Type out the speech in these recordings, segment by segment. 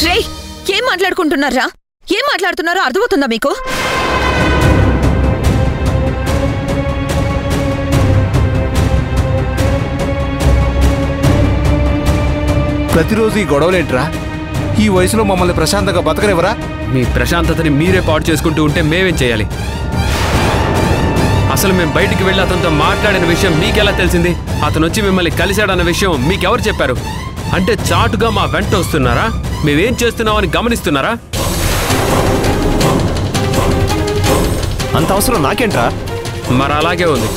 రే, ఏం మాట్లాడుకుంటున్నారా? ఏం మాట్లాడుతున్నారో అర్థమవుతుందా మీకు? ప్రతిరోజు ఈ గొడవలేంట్రా? ఈ వయసులో మమ్మల్ని ప్రశాంతంగా బతకనివ్వరా? మీ ప్రశాంతతని మీరే పాడు చేసుకుంటూ ఉంటే మేమేం చేయాలి? అసలు మేము బయటికి వెళ్ళి అతనితో మాట్లాడిన విషయం మీకెలా తెలిసింది? అతను వచ్చి మిమ్మల్ని కలిశాడన్న విషయం మీకెవరు చెప్పారు? అంటే చాటుగా మా వెంట వస్తున్నారా? మేమేం చేస్తున్నామని గమనిస్తున్నారా? అంత అవసరం నాకేంట్రా? మరి అలాగే ఉంది.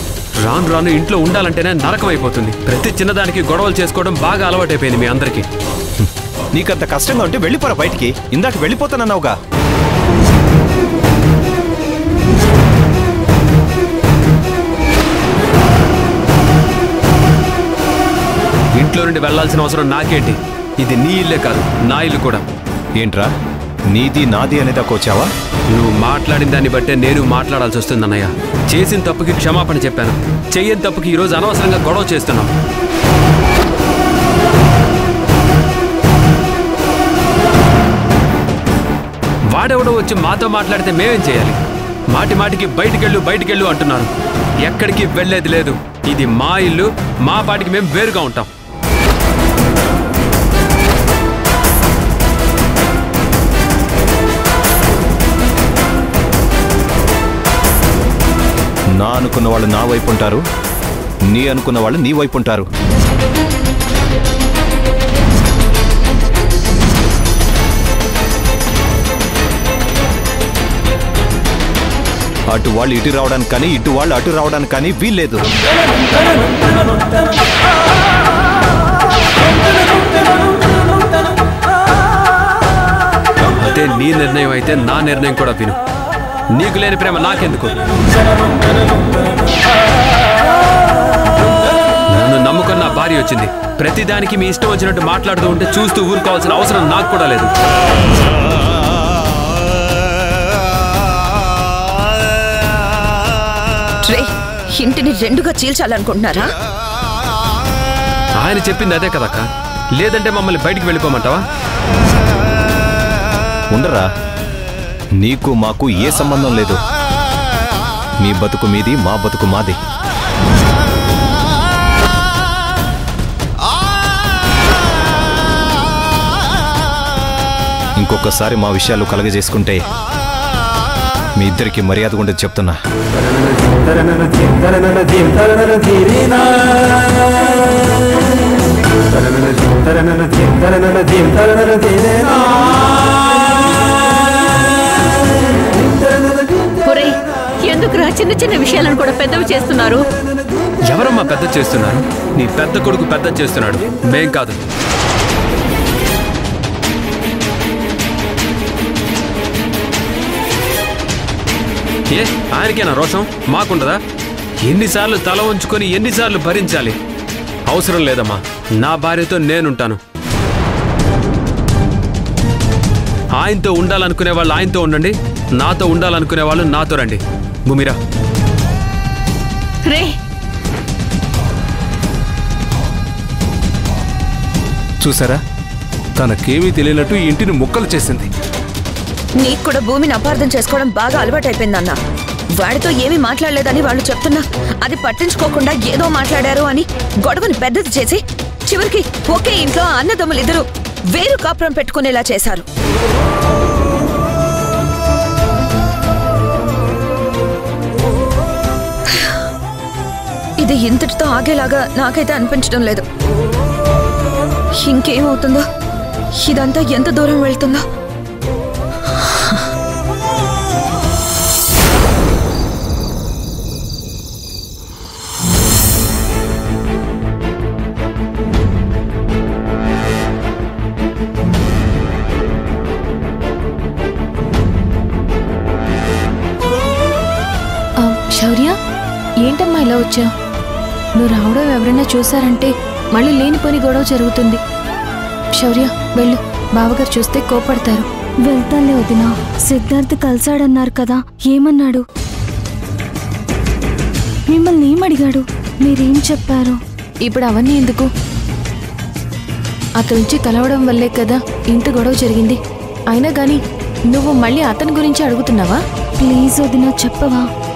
రాను రాను ఇంట్లో ఉండాలంటేనే నరకం అయిపోతుంది. ప్రతి చిన్నదానికి గొడవలు చేసుకోవడం బాగా అలవాటైపోయింది మీ అందరికీ. నీకంత కష్టంగా ఉంటే వెళ్ళిపోరా బయటికి. ఇందాక వెళ్ళిపోతానన్నావుగా. ఇంట్లో నుండి వెళ్లాల్సిన అవసరం నాకేంటి? ఇది నీ ఇల్లే కాదు, నా ఇల్లు కూడా. ఏంట్రా నీది నాది అనేదాకా వచ్చావా? నువ్వు మాట్లాడిన దాన్ని బట్టే నేను మాట్లాడాల్సి వస్తుంది అన్నయ్య. చేసిన తప్పుకి క్షమాపణ చెప్పాను. చెయ్యని తప్పుకి ఈరోజు అనవసరంగా గొడవ చేస్తున్నాం. వాడెవడో వచ్చి మాతో మాట్లాడితే మేమేం చేయాలి? మాటి మాటికి బయటికెళ్ళు అంటున్నారు. ఎక్కడికి వెళ్ళేది లేదు. ఇది మా ఇల్లు, మా పాటికి మేము వేరుగా ఉంటాం. నా అనుకున్న వాళ్ళు నా వైపు ఉంటారు, నీ అనుకున్న వాళ్ళు నీ వైపు ఉంటారు. అటు వాళ్ళు ఇటు రావడానికి కానీ ఇటు వాళ్ళు అటు రావడానికి కానీ వీల్లేదు. అదే నీ నిర్ణయం అయితే నా నిర్ణయం కూడా విను. నీకు లేని ప్రేమ నాకెందుకు? నన్ను నమ్ముకున్న నా భార్య వచ్చింది. ప్రతిదానికి మీ ఇష్టం వచ్చినట్టు మాట్లాడుతూ ఉంటే చూస్తూ ఊరుకోవాల్సిన అవసరం నాకు కూడా లేదు. ఇంటిని రెండుగా చీల్చాలనుకుంటున్నారా? ఆయన చెప్పింది అదే కదక్క. లేదంటే మమ్మల్ని బయటికి వెళ్ళిపోమంటావా? ఉండరా, నీకు మాకు ఏ సంబంధం లేదు. మీ బతుకు మీది, మా బతుకు మాది. ఇంకొకసారి మా విషయాలు కలగజేసుకుంటే మీ ఇద్దరికి మర్యాద ఉండదు చెప్తున్నా. ఎందుకురా చిన్న చిన్న విషయాలను కూడా పెద్దవి చేస్తున్నారు? ఎవరమ్మా పెద్ద చేస్తున్నారు? నీ పెద్ద కొడుకు పెద్ద చేస్తున్నాడు, మేం కాదు. ఏ ఆయనకేనా రోషం? మాకుండదా? ఎన్నిసార్లు తల ఉంచుకొని ఎన్నిసార్లు భరించాలి? అవసరం లేదమ్మా. నా భార్యతో నేనుంటాను. ఆయనతో ఉండాలనుకునే వాళ్ళు ఆయనతో ఉండండి, నాతో ఉండాలనుకునే వాళ్ళు నాతో రండి. భూమిరా. చూసారా, తనకేమీ తెలియనట్టు ఈ ఇంటిని ముక్కలు చేసింది. నీకు కూడా భూమిని అపార్థం చేసుకోవడం బాగా అలవాటైపోయిందన్న. వాడితో ఏమీ మాట్లాడలేదని వాళ్ళు చెప్తున్నా అది పట్టించుకోకుండా ఏదో మాట్లాడారు అని గొడవని పెద్దది చేసి చివరికి ఒకే ఇంట్లో అన్నదమ్ములిద్దరూ వేరు కాపురం పెట్టుకునేలా చేశారు. ఇది ఇంతటితో ఆగేలాగా నాకైతే అనిపించడం లేదు. ఇంకేమవుతుందో, ఇదంతా ఎంత దూరం వెళ్తుందో. శౌర్య, ఏంటమ్మా ఇలా వచ్చావు? నువ్వు రావడం ఎవరైనా చూసారంటే మళ్ళీ లేనిపోని గొడవ జరుగుతుంది. శౌర్య వెళ్ళు, బావగారు చూస్తే కోపడతారు. వెళ్తాలే వదినా. సిద్ధార్థ్ కలిసాడన్నారు కదా, ఏమన్నాడు? మిమ్మల్ని ఏమడిగాడు? మీరేం చెప్పారు? ఇప్పుడు అవన్నీ ఎందుకు? అతనుంచి కలవడం వల్లే కదా ఇంత గొడవ జరిగింది. అయినా గాని నువ్వు మళ్ళీ అతని గురించి అడుగుతున్నావా? ప్లీజ్ వదినా చెప్పవా?